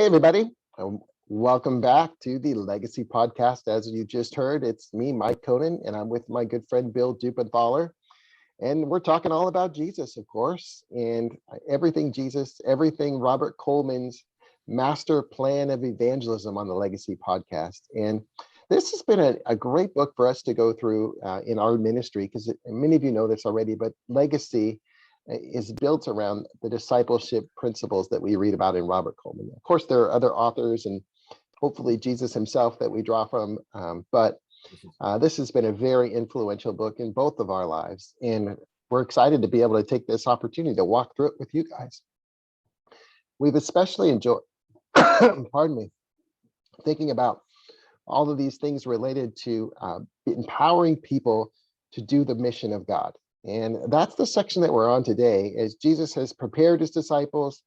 everybody. Welcome back to the Legacy Podcast. As you just heard, it's me, Mike Conan, and I'm with my good friend Bill Dupenthaler. And we're talking all about Jesus, of course, and everything Jesus, everything Robert Coleman's Master Plan of Evangelism on the Legacy Podcast. And this has been a great book for us to go through in our ministry, because many of you know this already, but Legacy is built around the discipleship principles that we read about in Robert Coleman. Of course, there are other authors and hopefully Jesus himself that we draw from, but this has been a very influential book in both of our lives. And we're excited to be able to take this opportunity to walk through it with you guys. We've especially enjoyed, pardon me, thinking about all of these things related to empowering people to do the mission of God. And that's the section that we're on today, as Jesus has prepared his disciples.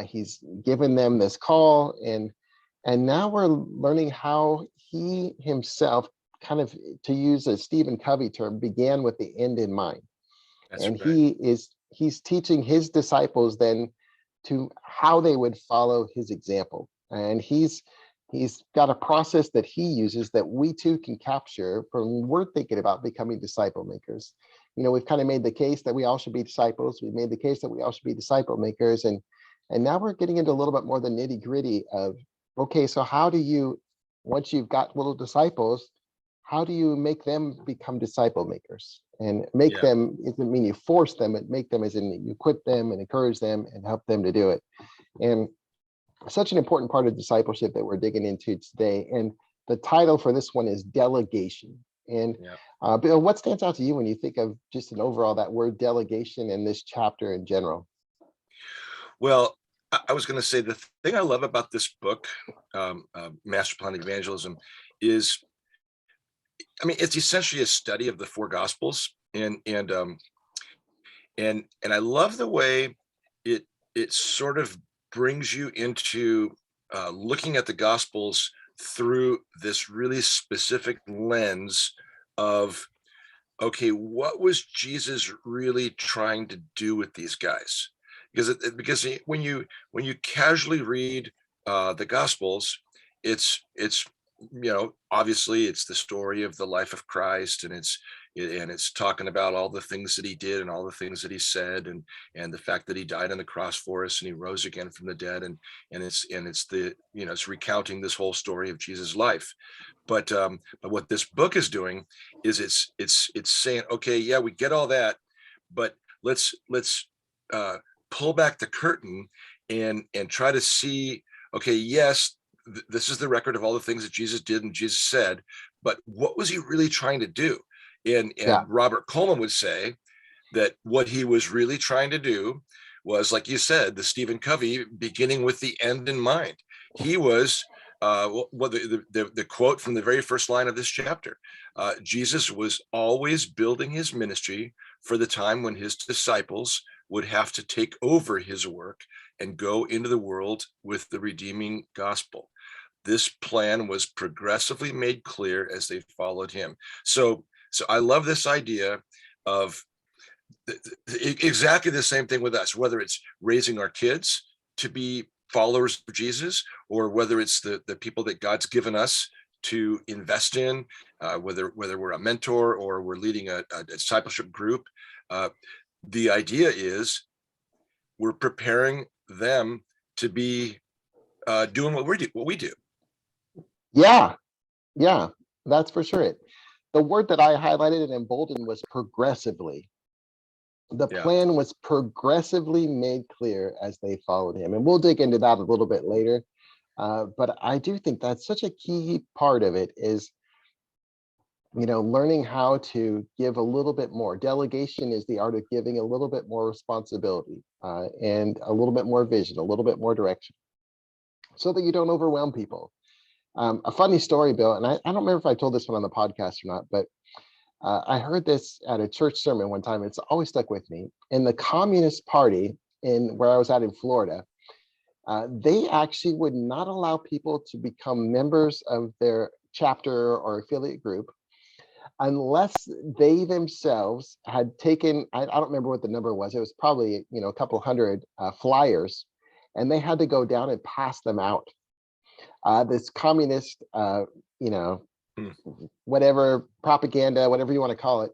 He's given them this call, and now we're learning how he himself, kind of, to use a Stephen Covey term, began with the end in mind. That's and right. He's teaching his disciples then to how they would follow his example. And he's got a process that he uses that we too can capture when we're thinking about becoming disciple makers. You know, we've kind of made the case that we all should be disciples. We've made the case that we all should be disciple makers. And now we're getting into a little bit more the nitty gritty of, okay, so how do you, once you've got little disciples, how do you make them become disciple makers? And make them, it doesn't mean you force them, but make them as in you equip them and encourage them and help them to do it. And such an important part of discipleship that we're digging into today. And the title for this one is Delegation. And Bill, what stands out to you when you think of just an overall that word delegation in this chapter in general? Well, I was going to say the thing I love about this book, Master Plan of Evangelism, is, I mean, it's essentially a study of the four Gospels, and I love the way it sort of brings you into looking at the Gospels through this really specific lens of, okay, what was Jesus really trying to do with these guys? Because when you casually read the Gospels, it's you know, obviously it's the story of the life of Christ, and it's talking about all the things that he did and all the things that he said, and the fact that he died on the cross for us and he rose again from the dead, and it's the, you know, it's recounting this whole story of Jesus' life. But what this book is doing is it's saying, okay, yeah, we get all that, but let's pull back the curtain and try to see, okay, yes, this is the record of all the things that Jesus did and Jesus said, but what was he really trying to do? And Robert Coleman would say that what he was really trying to do was, like you said, the Stephen Covey, beginning with the end in mind. He was the quote from the very first line of this chapter, Jesus was always building his ministry for the time when his disciples would have to take over his work and go into the world with the redeeming gospel. This plan was progressively made clear as they followed him. So I love this idea of exactly the same thing with us, whether it's raising our kids to be followers of Jesus, or whether it's the people that God's given us to invest in, whether we're a mentor or we're leading a discipleship group. The idea is we're preparing them to be doing what we do. Yeah, that's for sure. The word that I highlighted and emboldened was progressively. The plan was progressively made clear as they followed him. And we'll dig into that a little bit later. But I do think that's such a key part of it is, you know, learning how to give a little bit more. Delegation is the art of giving a little bit more responsibility and a little bit more vision, a little bit more direction, so that you don't overwhelm people. A funny story, Bill, and I don't remember if I told this one on the podcast or not, but I heard this at a church sermon one time. It's always stuck with me. In the Communist Party, in where I was at in Florida, they actually would not allow people to become members of their chapter or affiliate group unless they themselves had taken, I don't remember what the number was. It was probably, you know, a couple hundred flyers, and they had to go down and pass them out. This communist, you know, Hmm. whatever propaganda, whatever you want to call it.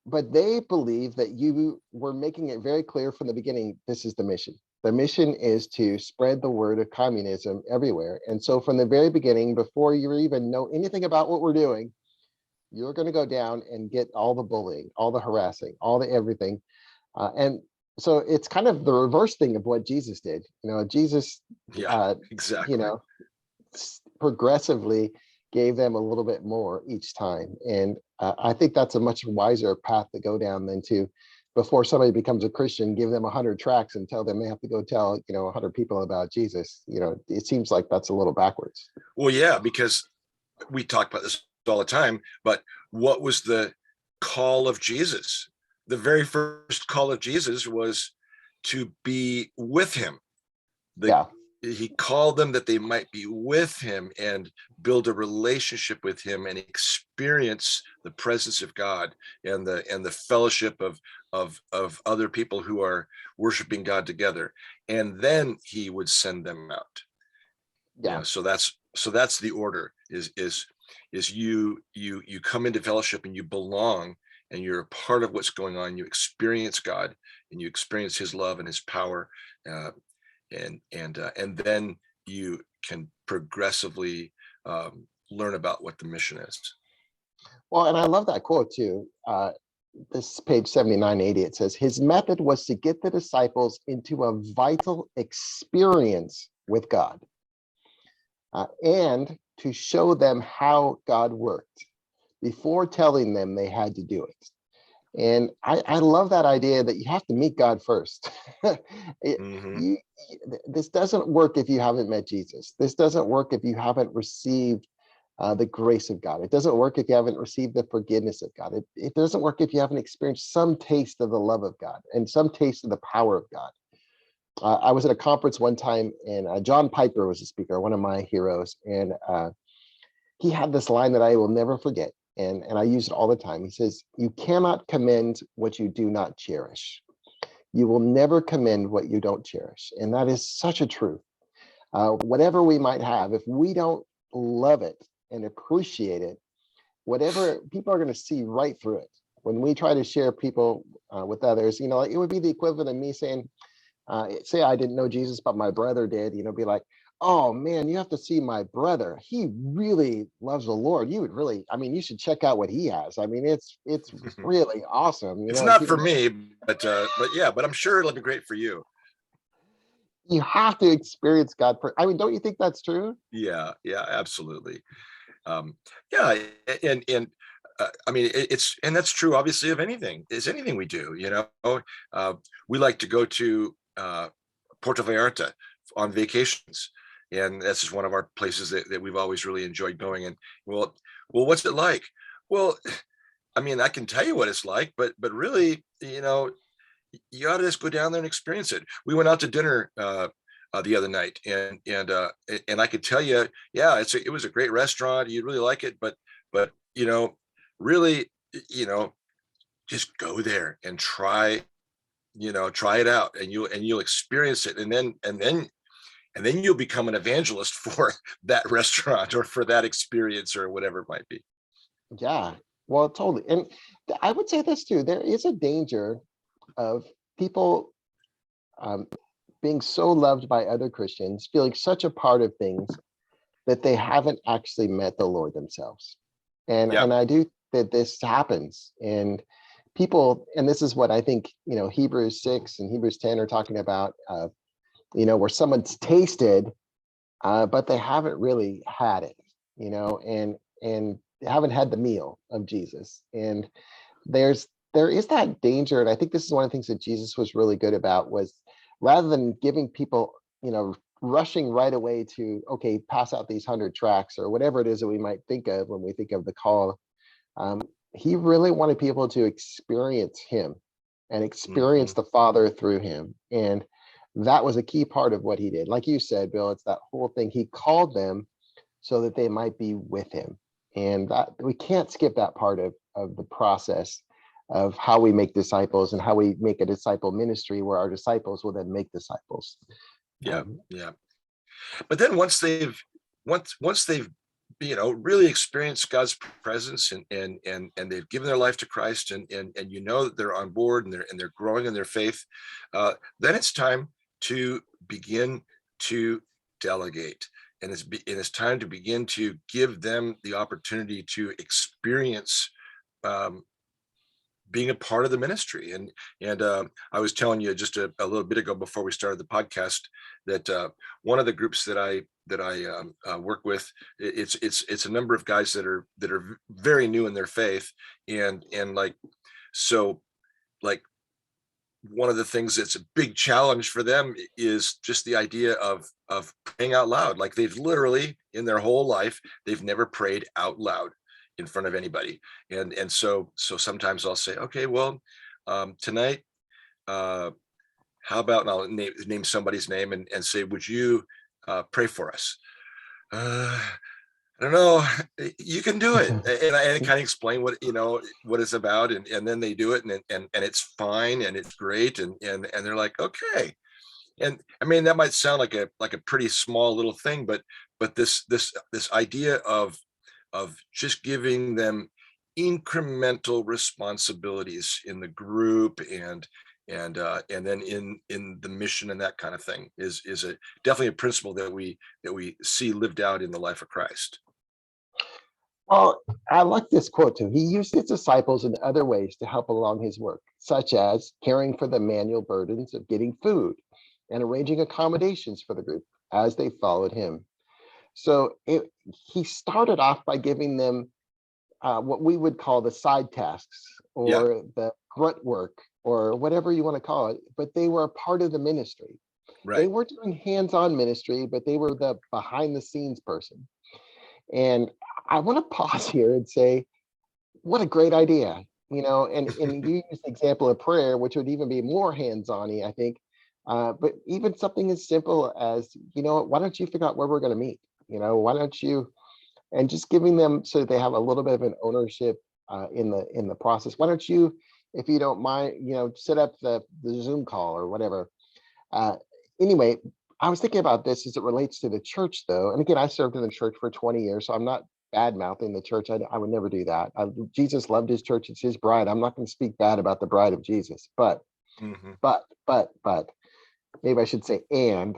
But they believe that you were making it very clear from the beginning, this is the mission. The mission is to spread the word of communism everywhere. And so from the very beginning, before you even know anything about what we're doing, you're going to go down and get all the bullying, all the harassing, all the everything. And so it's kind of the reverse thing of what Jesus did. You know, Jesus, Yeah, you exactly. know, progressively gave them a little bit more each time. And I think that's a much wiser path to go down than to, before somebody becomes a Christian, give them 100 tracts and tell them they have to go tell, 100 people about Jesus. It seems like that's a little backwards. Well, yeah, because we talk about this all the time, but what was the call of Jesus? The very first call of Jesus was to be with him. Yeah. He called them that they might be with him and build a relationship with him and experience the presence of God and the fellowship of other people who are worshiping God together. And then he would send them out. Yeah. So that's the order is you come into fellowship and you belong and you're a part of what's going on. You experience God and you experience his love and his power. And then you can progressively learn about what the mission is. Well, and I love that quote too. This page 7980, it says, his method was to get the disciples into a vital experience with God and to show them how God worked before telling them they had to do it. And I love that idea that you have to meet God first. This doesn't work if you haven't met Jesus. This doesn't work if you haven't received the grace of God. It doesn't work if you haven't received the forgiveness of God. It doesn't work if you haven't experienced some taste of the love of God and some taste of the power of God. I was at a conference one time, and John Piper was a speaker, one of my heroes, and he had this line that I will never forget, and I use it all the time. He says, you cannot commend what you do not cherish. You will never commend what you don't cherish. And that is such a truth. Whatever we might have, if we don't love it and appreciate it, whatever, people are going to see right through it. When we try to share people with others, it would be the equivalent of me saying, say I didn't know Jesus, but my brother did, be like, oh man, you have to see my brother. He really loves the Lord. You would really, you should check out what he has. It's really awesome. It's not for me, but I'm sure it'll be great for you. You have to experience God. Don't you think that's true? Yeah, absolutely. Yeah, and and that's true, obviously, of anything. It's anything we do. We like to go to Puerto Vallarta on vacations, and that's just one of our places that we've always really enjoyed going. And well, what's it like? Well, I can tell you what it's like, but really, you ought to just go down there and experience it. We went out to dinner the other night, and I could tell you, yeah, it was a great restaurant. You'd really like it, but really, just go there and try it out, and you'll experience it, and then you'll become an evangelist for that restaurant or for that experience or whatever it might be. Yeah, well, totally. And I would say this too, there is a danger of people being so loved by other Christians, feeling such a part of things that they haven't actually met the Lord themselves. And I do that this happens. And people, and this is what I think, Hebrews 6 and Hebrews 10 are talking about, where someone's tasted, but they haven't really had it, and haven't had the meal of Jesus. And there is that danger. And I think this is one of the things that Jesus was really good about, was rather than giving people, rushing right away to, okay, pass out these 100 tracts or whatever it is that we might think of when we think of the call. He really wanted people to experience him and experience the Father through him. And that was a key part of what he did. Like you said, Bill, it's that whole thing. He called them so that they might be with him. And that, we can't skip that part of the process of how we make disciples and how we make a disciple ministry where our disciples will then make disciples. Yeah, yeah. But then once they've really experienced God's presence, and they've given their life to Christ, and that they're on board, and they're growing in their faith, then it's time to begin to delegate, and it's time to begin to give them the opportunity to experience um, being a part of the ministry. And I was telling you just a little bit ago before we started the podcast that one of the groups that I work with, it's a number of guys that are very new in their faith, and like, so, like, one of the things that's a big challenge for them is just the idea of praying out loud. Like, they've literally, in their whole life, they've never prayed out loud in front of anybody. And so sometimes I'll say, okay, well, tonight, uh how about, and I'll name somebody's name, and say, would you pray for us? I don't know. You can do it. And I kind of explain what it's about, and then they do it, and it's fine, and it's great, and they're like, okay. And I mean, that might sound like a pretty small little thing, but this idea of just giving them incremental responsibilities in the group, and then in the mission, and that kind of thing is a definitely a principle that we see lived out in the life of Christ. Well, I like this quote too. He used his disciples in other ways to help along his work, such as caring for the manual burdens of getting food and arranging accommodations for the group as they followed him. So he started off by giving them what we would call the side tasks Yeah, or the grunt work or whatever you want to call it, but they were a part of the ministry. They right. were doing hands-on ministry, but they were the behind the scenes person. And I want to pause here and say, what a great idea. And you use the example of prayer, which would even be more hands-on, I think. But even something as simple as, why don't you figure out where we're going to meet? Why don't you, and just giving them so they have a little bit of an ownership in the process. Why don't you, if you don't mind, set up the Zoom call or whatever. Uh, anyway, I was thinking about this as it relates to the church, though. And again, I served in the church for 20 years, so I'm not bad mouthing the church. I would never do that. Jesus loved his church; it's his bride. I'm not going to speak bad about the bride of Jesus. But, Hmm. but, maybe I should say, and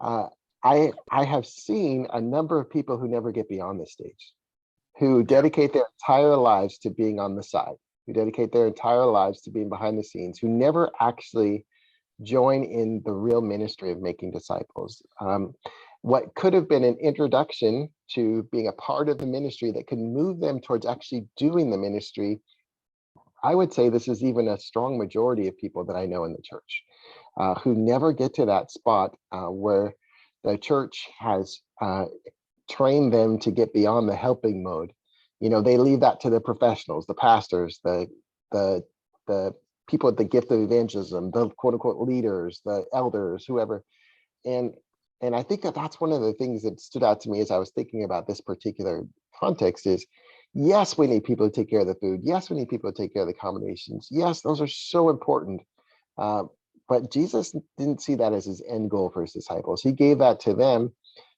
uh, I have seen a number of people who never get beyond the stage, who Yeah, dedicate their entire lives to being on the side, who dedicate their entire lives to being behind the scenes, who never actually join in the real ministry of making disciples. What could have been an introduction to being a part of the ministry that could move them towards actually doing the ministry, I would say this is even a strong majority of people that I know in the church who never get to that spot where the church has trained them to get beyond the helping mode. They leave that to the professionals, the pastors, the the people with the gift of evangelism, the quote unquote leaders, the elders, whoever. And and I think that that's one of the things that stood out to me as I was thinking about this particular context is, yes, we need people to take care of the food. Yes, we need people to take care of the accommodations. Yes, those are so important. Uh, but Jesus didn't see that as his end goal for his disciples. He gave that to them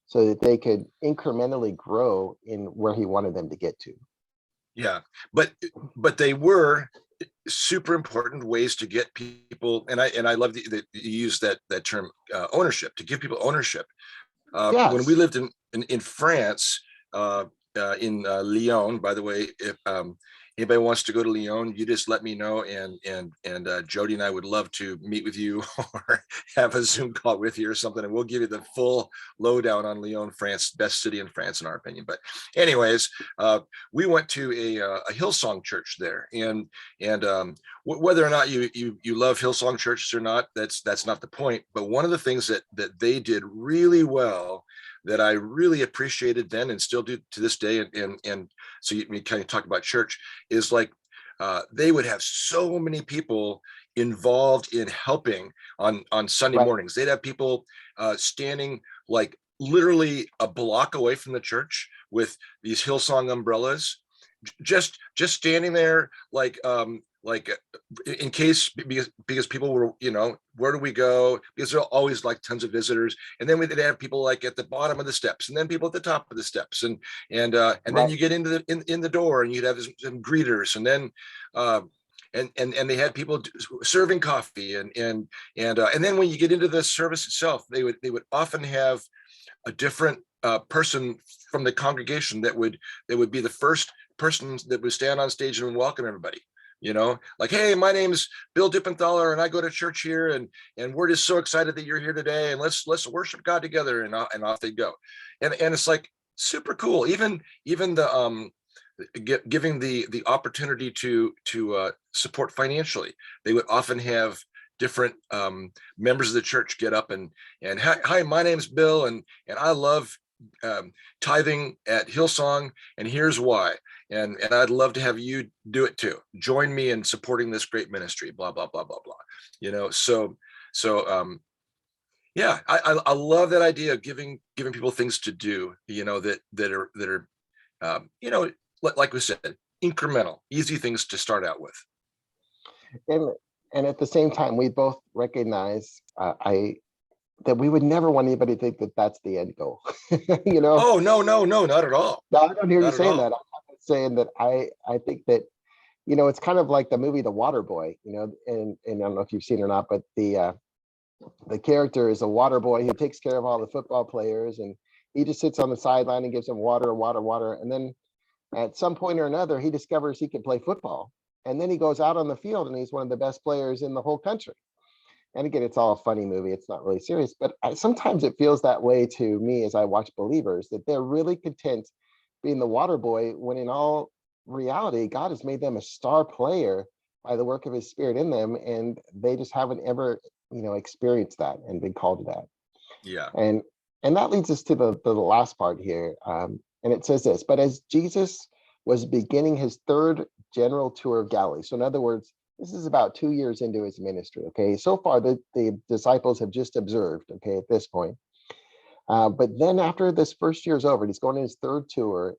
so that they could incrementally grow in where he wanted them to get to. yeah. But they were super important ways to get people, and I love that you use that term, ownership, to give people ownership. When we Yes. lived in France, uh, in Lyon, by the way, if anybody wants to go to Lyon, you just let me know, and Jody and I would love to meet with you or have a Zoom call with you or something, and we'll give you the full lowdown on Lyon, France, best city in France in our opinion. But anyways, we went to a Hillsong church there, and whether or not you love Hillsong churches or not, that's not the point. But one of the things that they did really well, that I really appreciated then and still do to this day, and so you kind of talk about church, is like, they would have so many people involved in helping on Sunday Right. mornings. They'd have people standing like literally a block away from the church with these Hillsong umbrellas, just standing there, like, like in case, because people were, where do we go? Because there are always like tons of visitors, and then we'd have people like at the bottom of the steps, and then people at the top of the steps, and then Right. you get into in the door, and you'd have some greeters, and then and they had people serving coffee, and then when you get into the service itself, they would often have a different person from the congregation that would be the first person that would stand on stage and welcome everybody. Like, hey, my name's Bill Dippenthaler, and I go to church here, and we're just so excited that you're here today, and let's worship God together, and off they go, and it's like super cool. Even the giving the opportunity to support financially. They would often have different members of the church get up and hi, my name's Bill, and I love tithing at Hillsong, and here's why. And I'd love to have you do it too. Join me in supporting this great ministry. Blah blah blah blah blah. So yeah, I love that idea of giving people things to do. That are like we said, incremental, easy things to start out with. And at the same time, we both recognize that we would never want anybody to think that that's the end goal. Oh, no, not at all. No, I don't hear you Not at saying all. that. I'm saying that I think that it's kind of like the movie The Water Boy, and I don't know if you've seen it or not, but the character is a water boy who takes care of all the football players, and he just sits on the sideline and gives them water, water, water, and then at some point or another, he discovers he can play football, and then he goes out on the field and he's one of the best players in the whole country. And again, it's all a funny movie. It's not really serious, but sometimes it feels that way to me as I watch believers, that they're really content being the water boy when in all reality, God has made them a star player by the work of his spirit in them. And they just haven't ever, experienced that and been called to that. Yeah. And that leads us to the last part here. And it says this, but as Jesus was beginning his third general tour of Galilee. So in other words, this is about 2 years into his ministry. Okay, so far the disciples have just observed. Okay, at this point, but then after this first year's over, he's going on his third tour.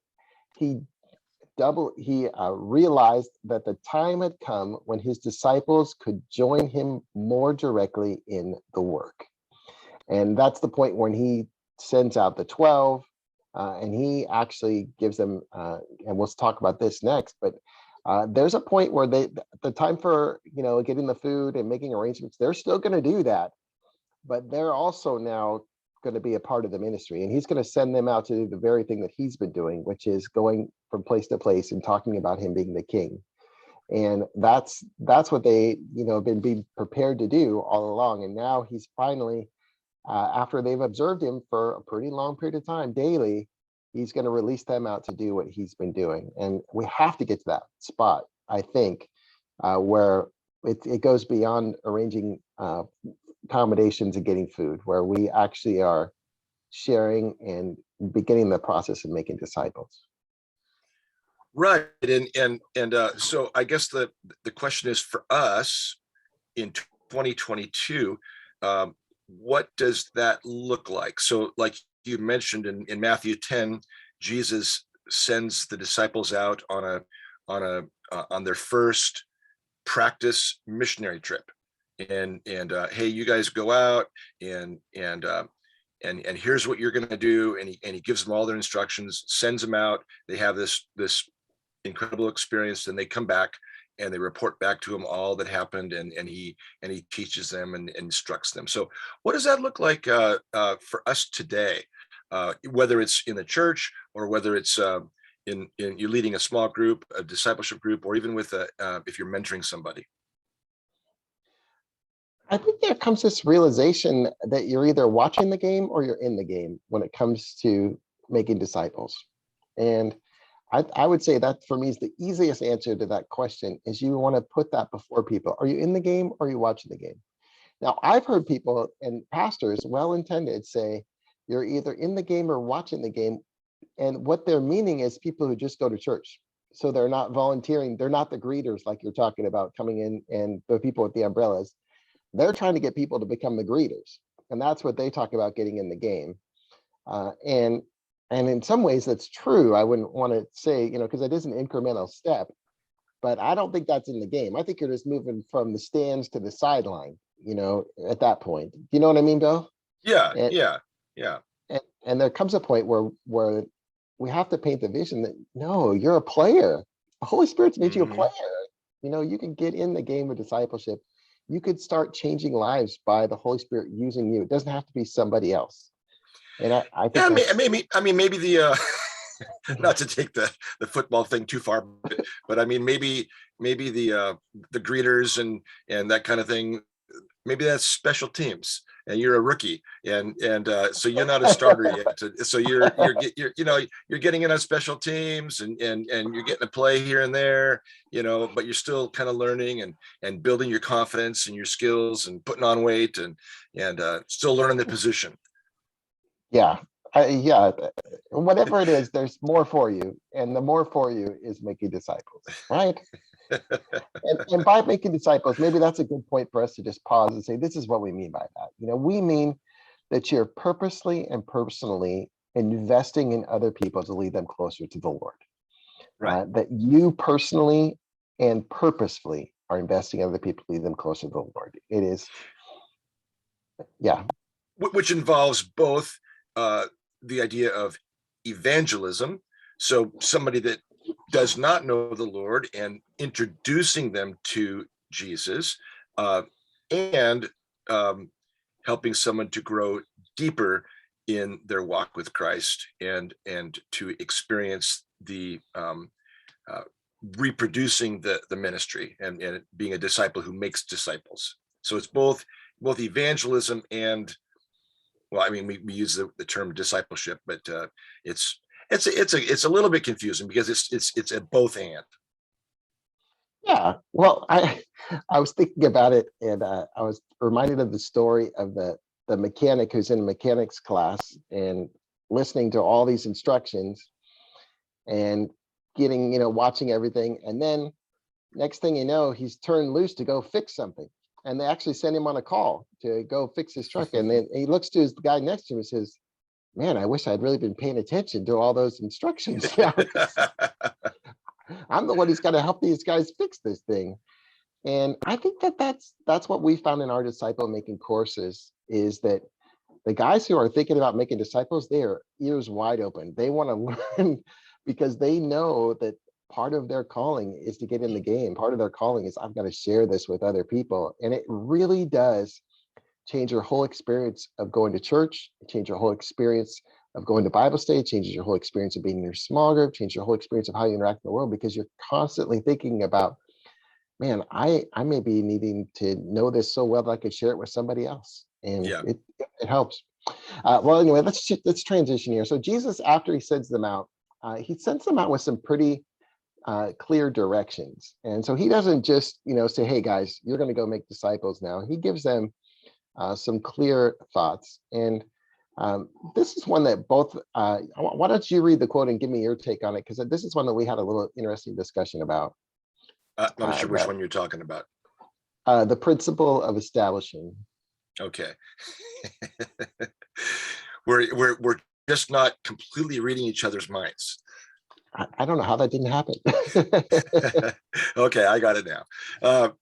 He realized that the time had come when his disciples could join him more directly in the work, and that's the point when he sends out the 12, and he actually gives them. And we'll talk about this next, but. There's a point where the time for getting the food and making arrangements, they're still going to do that, but they're also now going to be a part of the ministry, and he's going to send them out to do the very thing that he's been doing, which is going from place to place and talking about him being the king. And that's what they been being prepared to do all along. And now he's finally, after they've observed him for a pretty long period of time daily, he's going to release them out to do what he's been doing. And we have to get to that spot, I think, where it goes beyond arranging accommodations and getting food, where we actually are sharing and beginning the process of making disciples. Right. And so I guess the question is for us in 2022, what does that look like? So like you mentioned in Matthew 10, Jesus sends the disciples out on their first practice missionary trip, and hey, you guys go out and here's what you're going to do, and he gives them all their instructions, sends them out. They have this incredible experience, and they come back and they report back to him all that happened, and he teaches them and instructs them. So what does that look like for us today? Whether it's in the church or whether it's in you're leading a small group, a discipleship group, or even with if you're mentoring somebody. I think there comes this realization that you're either watching the game or you're in the game when it comes to making disciples. And I would say that for me is the easiest answer to that question, is you want to put that before people. Are you in the game or are you watching the game? Now, I've heard people and pastors, well-intended, say you're either in the game or watching the game. And what they're meaning is people who just go to church. So they're not volunteering. They're not the greeters like you're talking about coming in, and the people with the umbrellas. They're trying to get people to become the greeters. And that's what they talk about, getting in the game. And in some ways that's true. I wouldn't want to say, because it is an incremental step. but I don't think that's in the game. I think you're just moving from the stands to the sideline, at that point. You know what I mean, Bill? Yeah, And yeah, yeah. and there comes a point where we have to paint the vision that no, you're a player. The Holy Spirit's made you a Hmm. player. You can get in the game of discipleship. You could start changing lives by the Holy Spirit using you. It doesn't have to be somebody else. And I Yeah, think that's maybe the not to take the football thing too far, but I mean maybe the greeters and that kind of thing. Maybe that's special teams, and you're a rookie, and so you're not a starter yet. So you're getting in on special teams, and you're getting to play here and there, but you're still kind of learning and building your confidence and your skills and putting on weight and still learning the position. yeah. Yeah, whatever it is, there's more for you, and the more for you is making disciples, right? And by making disciples, maybe that's a good point for us to just pause and say, this is what we mean by that. We mean that you're purposely and personally investing in other people to lead them closer to the Lord. Right. That you personally and purposefully are investing in other people to lead them closer to the Lord. It is, yeah. Which involves both the idea of evangelism, so somebody that does not know the Lord and introducing them to Jesus, and helping someone to grow deeper in their walk with Christ and to experience the reproducing the ministry and being a disciple who makes disciples. So it's both evangelism and, well, I mean, we use the term discipleship, but it's a little bit confusing because it's at both and. Yeah, well, I was thinking about it, and I was reminded of the story of the mechanic who's in a mechanics class and listening to all these instructions and getting, watching everything, and then next thing you know, he's turned loose to go fix something, and they actually send him on a call to go fix his truck, and then he looks to his guy next to him and says, "Man, I wish I'd really been paying attention to all those instructions." I'm the one who's got to help these guys fix this thing. And I think that's what we found in our disciple making courses, is that the guys who are thinking about making disciples, they are ears wide open. They want to learn because they know that part of their calling is to get in the game. Part of their calling is, I've got to share this with other people. And it really does change your whole experience of going to church, change your whole experience of going to Bible study, changes your whole experience of being in your small group, change your whole experience of how you interact in the world, because you're constantly thinking about, man, I may be needing to know this so well that I could share it with somebody else. And Yeah. it helps. Well, anyway, let's transition here. So Jesus, after he sends them out, he sends them out with some pretty clear directions. And so he doesn't just, say, hey guys, you're going to go make disciples now. He gives them some clear thoughts. And this is one that both, why don't you read the quote and give me your take on it? Because this is one that we had a little interesting discussion about. I'm not sure which one you're talking about. The principle of establishing. Okay. we're just not completely reading each other's minds. I don't know how that didn't happen. Okay, I got it now.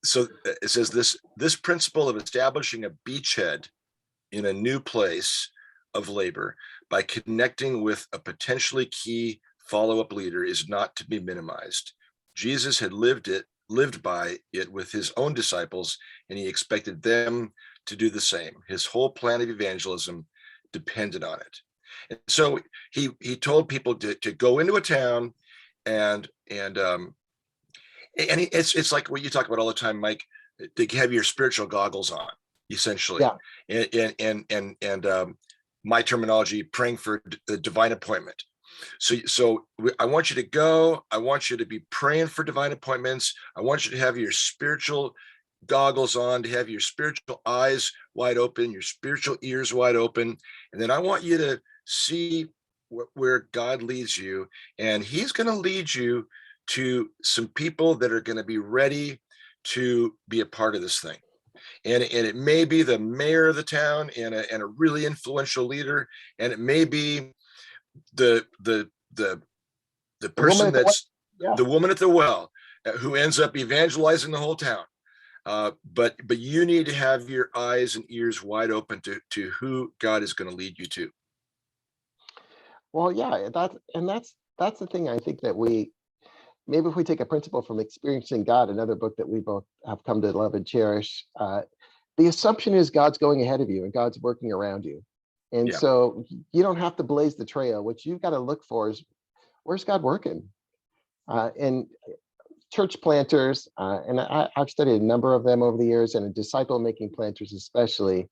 So it says this principle of establishing a beachhead in a new place of labor by connecting with a potentially key follow-up leader is not to be minimized. Jesus had lived by it with his own disciples, and he expected them to do the same. His whole plan of evangelism depended on it. And so he told people to go into a town and it's like what you talk about all the time, Mike, to have your spiritual goggles on, essentially. Yeah. And my terminology, praying for the divine appointment. So I want you to go. I want you to be praying for divine appointments. I want you to have your spiritual goggles on, to have your spiritual eyes wide open, your spiritual ears wide open. And then I want you to see where God leads you. And he's going to lead you to some people that are going to be ready to be a part of this thing. And it may be the mayor of the town and a really influential leader. And it may be the person that's the woman at the well, who ends up evangelizing the whole town. But you need to have your eyes and ears wide open to who God is going to lead you to. Well, yeah, that's the thing. I think that we maybe if we take a principle from Experiencing God, another book that we both have come to love and cherish, the assumption is God's going ahead of you and God's working around you. And Yeah. so you don't have to blaze the trail. What you've got to look for is, where's God working? And church planters, and I've studied a number of them over the years, and disciple making planters especially,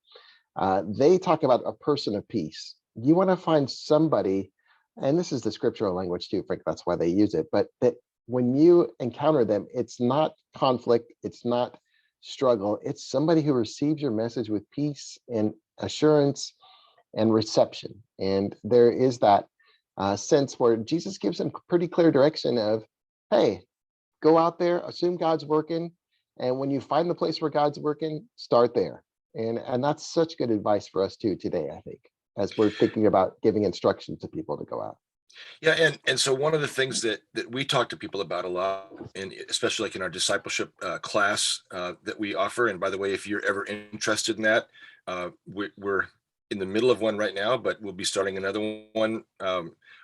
they talk about a person of peace. You want to find somebody, and this is the scriptural language too, Frank, that's why they use it, but that when you encounter them, it's not conflict, it's not struggle, it's somebody who receives your message with peace and assurance and reception. And there is that sense where Jesus gives them pretty clear direction of, hey, go out there, assume God's working, and when you find the place where God's working, start there. And that's such good advice for us too today, I think, as we're thinking about giving instruction to people to go out. Yeah, and so one of the things that we talk to people about a lot, and especially like in our discipleship class that we offer. And by the way, if you're ever interested in that, we're in the middle of one right now, but we'll be starting another one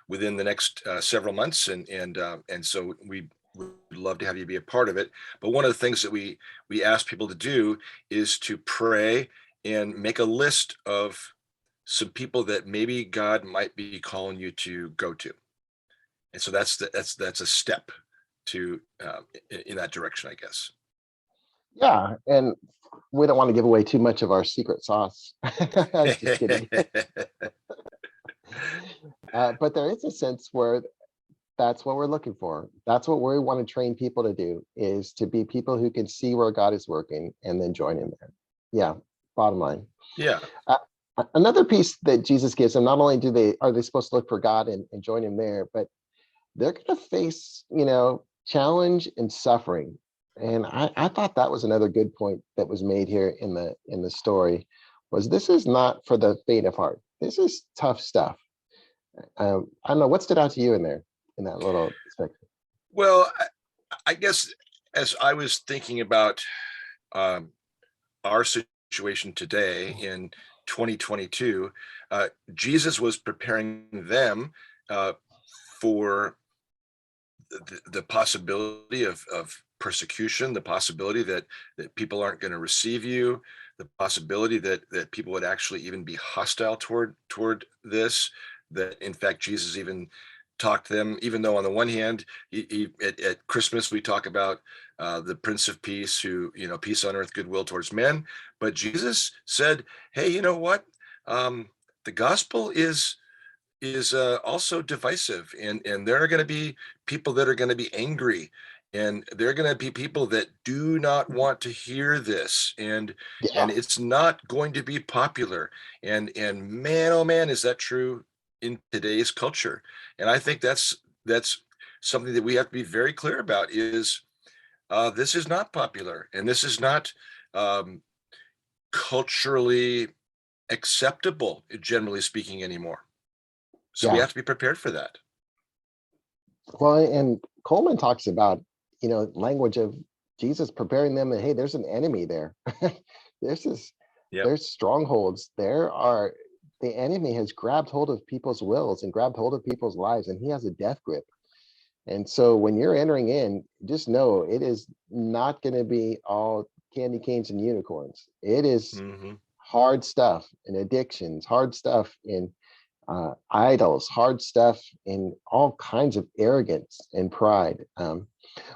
within the next several months, and so we would love to have you be a part of it. But one of the things that we ask people to do is to pray and make a list of some people that maybe God might be calling you to go to. And so that's a step to in that direction, I guess. Yeah, and we don't want to give away too much of our secret sauce. Just kidding. But there is a sense where that's what we're looking for. That's what we want to train people to do, is to be people who can see where God is working and then join in there. Yeah, bottom line. Yeah. Another piece that Jesus gives them, not only are they supposed to look for God and join him there, but they're going to face, challenge and suffering. And I thought that was another good point that was made here in the story, was this is not for the faint of heart. This is tough stuff. I don't know, what stood out to you in there, in that little section? Well, I guess as I was thinking about our situation today in 2022, Jesus was preparing them for the possibility of persecution, the possibility that people aren't going to receive you, the possibility that people would actually even be hostile toward this. That in fact Jesus even talked to them, even though on the one hand, at Christmas we talk about the Prince of Peace, who, peace on earth, goodwill towards men. But Jesus said, "Hey, you know what? The gospel is also divisive, and there are going to be people that are going to be angry, and there are going to be people that do not want to hear this, and Yeah, it's not going to be popular." And man, oh man, is that true in today's culture. And I think that's something that we have to be very clear about, is this is not popular, and this is not um, culturally acceptable, generally speaking, anymore. So we yeah. have to be prepared for that. Well, and Coleman talks about, language of Jesus preparing them, and hey, there's an enemy there. This is Yep. There's strongholds. The enemy has grabbed hold of people's wills and grabbed hold of people's lives, and he has a death grip. And so when you're entering in, just know it is not going to be all candy canes and unicorns. It is Mm-hmm. hard stuff and addictions, hard stuff in idols, hard stuff in all kinds of arrogance and pride.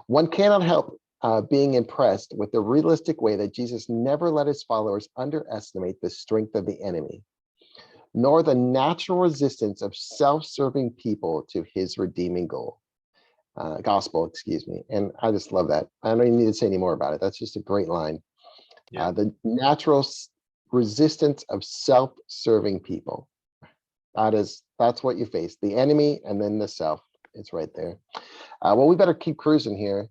One cannot help being impressed with the realistic way that Jesus never let his followers underestimate the strength of the enemy, nor the natural resistance of self-serving people to his redeeming gospel, excuse me. And I just love that. I don't even need to say any more about it. That's just a great line. Yeah. The natural resistance of self-serving people. That's what you face, the enemy and then the self. It's right there. Well, we better keep cruising here.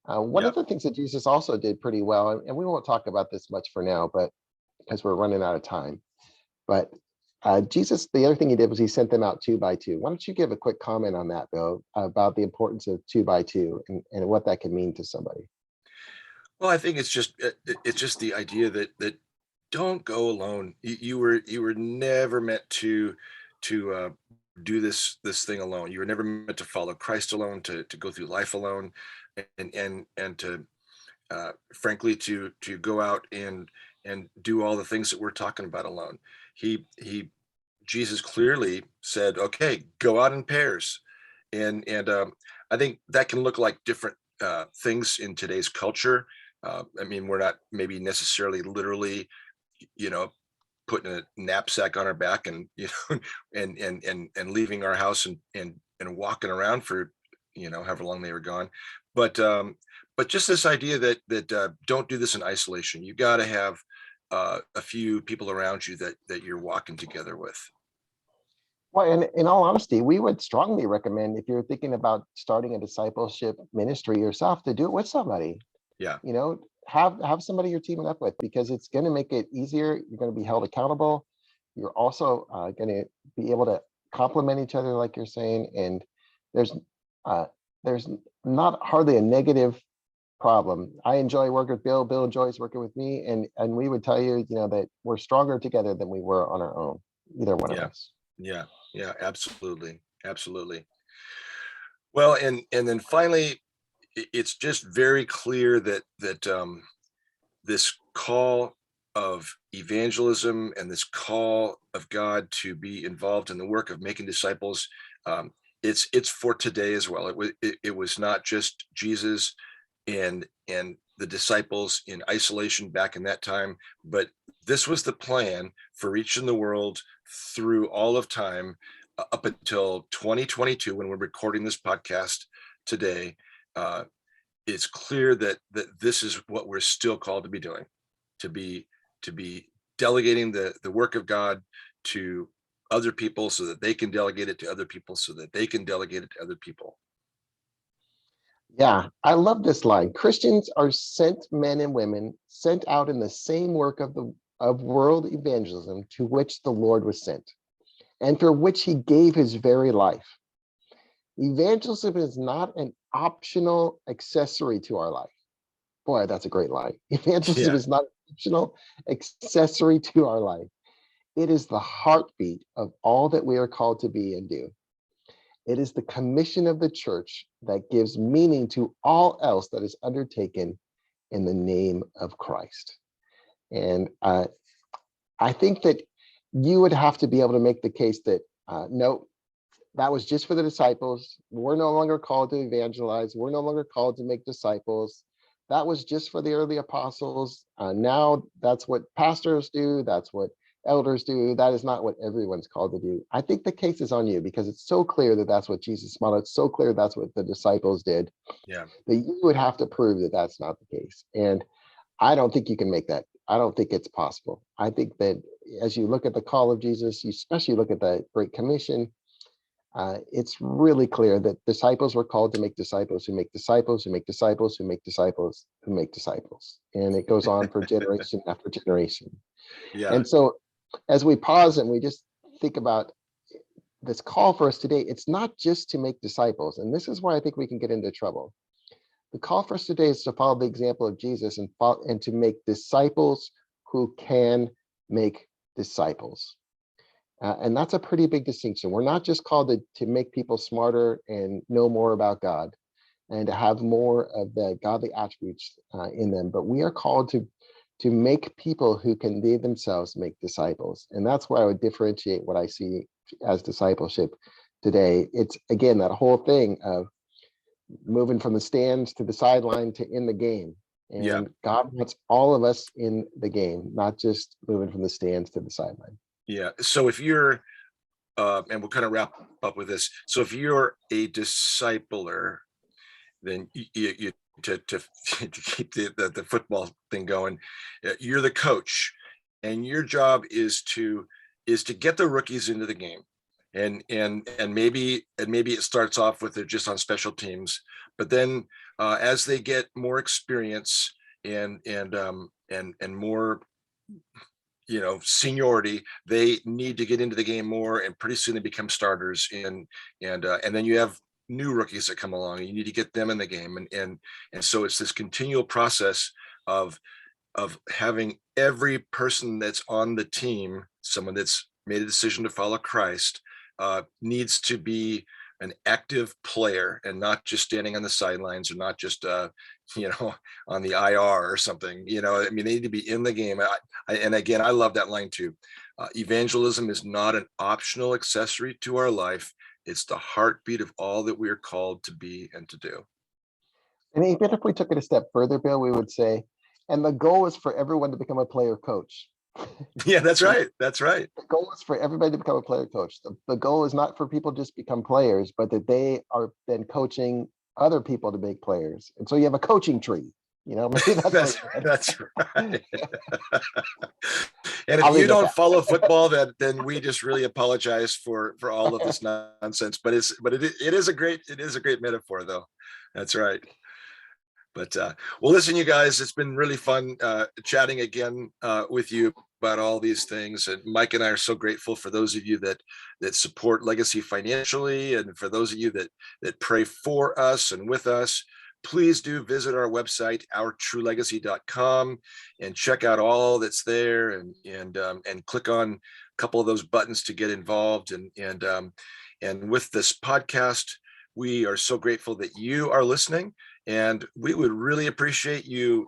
One Yeah. of the things that Jesus also did pretty well, and we won't talk about this much for now, but because we're running out of time, but Jesus, the other thing he did was he sent them out two by two. Why don't you give a quick comment on that, Bill, about the importance of two by two and what that can mean to somebody? Well, I think it's just the idea that don't go alone. You were never meant to do this thing alone. You were never meant to follow Christ alone, to go through life alone, and to frankly to go out and do all the things that we're talking about alone. He Jesus clearly said, okay, go out in pairs. And I think that can look like different things in today's culture. I mean, we're not maybe necessarily literally, you know, putting a knapsack on our back and, and leaving our house and walking around for, however long they were gone. But just this idea that don't do this in isolation. You got to have a few people around you that you're walking together with. Well, and in all honesty, we would strongly recommend if you're thinking about starting a discipleship ministry yourself to do it with somebody. Yeah. Have somebody you're teaming up with, because it's going to make it easier. You're going to be held accountable. You're also going to be able to complement each other, like you're saying. And there's not hardly a negative problem. I enjoy working with Bill. Bill enjoys working with me, and we would tell you, that we're stronger together than we were on our own. Either one of us. Yeah, absolutely. Well, and then finally, it's just very clear that this call of evangelism and this call of God to be involved in the work of making disciples, it's for today as well. It was not just Jesus and the disciples in isolation back in that time, but this was the plan for reaching the world through all of time up until 2022, when we're recording this podcast today. It's clear that this is what we're still called to be doing, to be delegating the work of God to other people so that they can delegate it to other people so that they can delegate it to other people. Yeah, I love this line. Christians are sent men and women sent out in the same work of world evangelism to which the Lord was sent, and for which he gave his very life. Evangelism is not an optional accessory to our life. Boy, that's a great line. Evangelism is not an optional accessory to our life. It is the heartbeat of all that we are called to be and do. It is the commission of the church that gives meaning to all else that is undertaken in the name of Christ. And I think that you would have to be able to make the case that no, that was just for the disciples. We're no longer called to evangelize. We're no longer called to make disciples. That was just for the early apostles. Now that's what pastors do. That's what elders do. That is not what everyone's called to do. I think the case is on you, because it's so clear that that's what Jesus modeled. It's so clear that's what the disciples did. Yeah. That you would have to prove that that's not the case. And I don't think you can make that. I don't think it's possible. I think that as you look at the call of Jesus, you especially look at the Great Commission, it's really clear that disciples were called to make disciples who make disciples who make disciples who make disciples who make disciples. And it goes on for generation after generation. Yeah. And so as we pause and we just think about this call for us today, it's not just to make disciples. And this is where I think we can get into trouble. The call for us today is to follow the example of Jesus and to make disciples who can make disciples. And that's a pretty big distinction. We're not just called to make people smarter and know more about God and to have more of the godly attributes in them, but we are called to make people who can they themselves make disciples. And that's where I would differentiate what I see as discipleship today. It's, again, that whole thing of moving from the stands to the sideline to in the game. And God wants all of us in the game, not just moving from the stands to the sideline. Yeah. So if you're, and we'll kind of wrap up with this. So if you're a discipler, then you to keep the football thing going, you're the coach, and your job is to get the rookies into the game. And maybe it starts off with they're just on special teams, but then as they get more experience and more seniority, they need to get into the game more, and pretty soon they become starters. And then you have new rookies that come along, and you need to get them in the game. And so it's this continual process of having every person that's on the team, someone that's made a decision to follow Christ, needs to be an active player and not just standing on the sidelines, or not just on the IR or something. I mean, they need to be in the game. And again, I love that line too. Evangelism is not an optional accessory to our life. It's the heartbeat of all that we are called to be and to do. And even if we took it a step further, Bill, we would say, and the goal is for everyone to become a player coach. Yeah, that's right. That's right. The goal is for everybody to become a player coach. The goal is not for people to just become players, but that they are then coaching other people to make players. And so you have a coaching tree. Maybe that's right. And if I'll you leave it at don't that. follow football, then we just really apologize for all of this nonsense. But it is a great metaphor, though. That's right. But well, listen, you guys, it's been really fun chatting again with you about all these things. And Mike and I are so grateful for those of you that support Legacy financially, and for those of you that pray for us and with us. Please do visit our website, ourtruelegacy.com, and check out all that's there, and click on a couple of those buttons to get involved. And with this podcast, we are so grateful that you are listening, and we would really appreciate you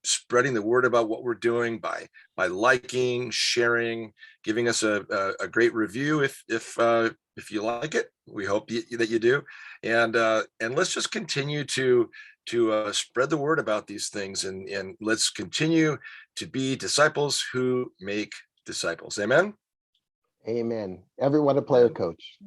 spreading the word about what we're doing by liking, sharing, giving us a great review if you like it. We hope that you do, and let's just continue to spread the word about these things, and let's continue to be disciples who make disciples. Amen. Amen. Everyone a player coach.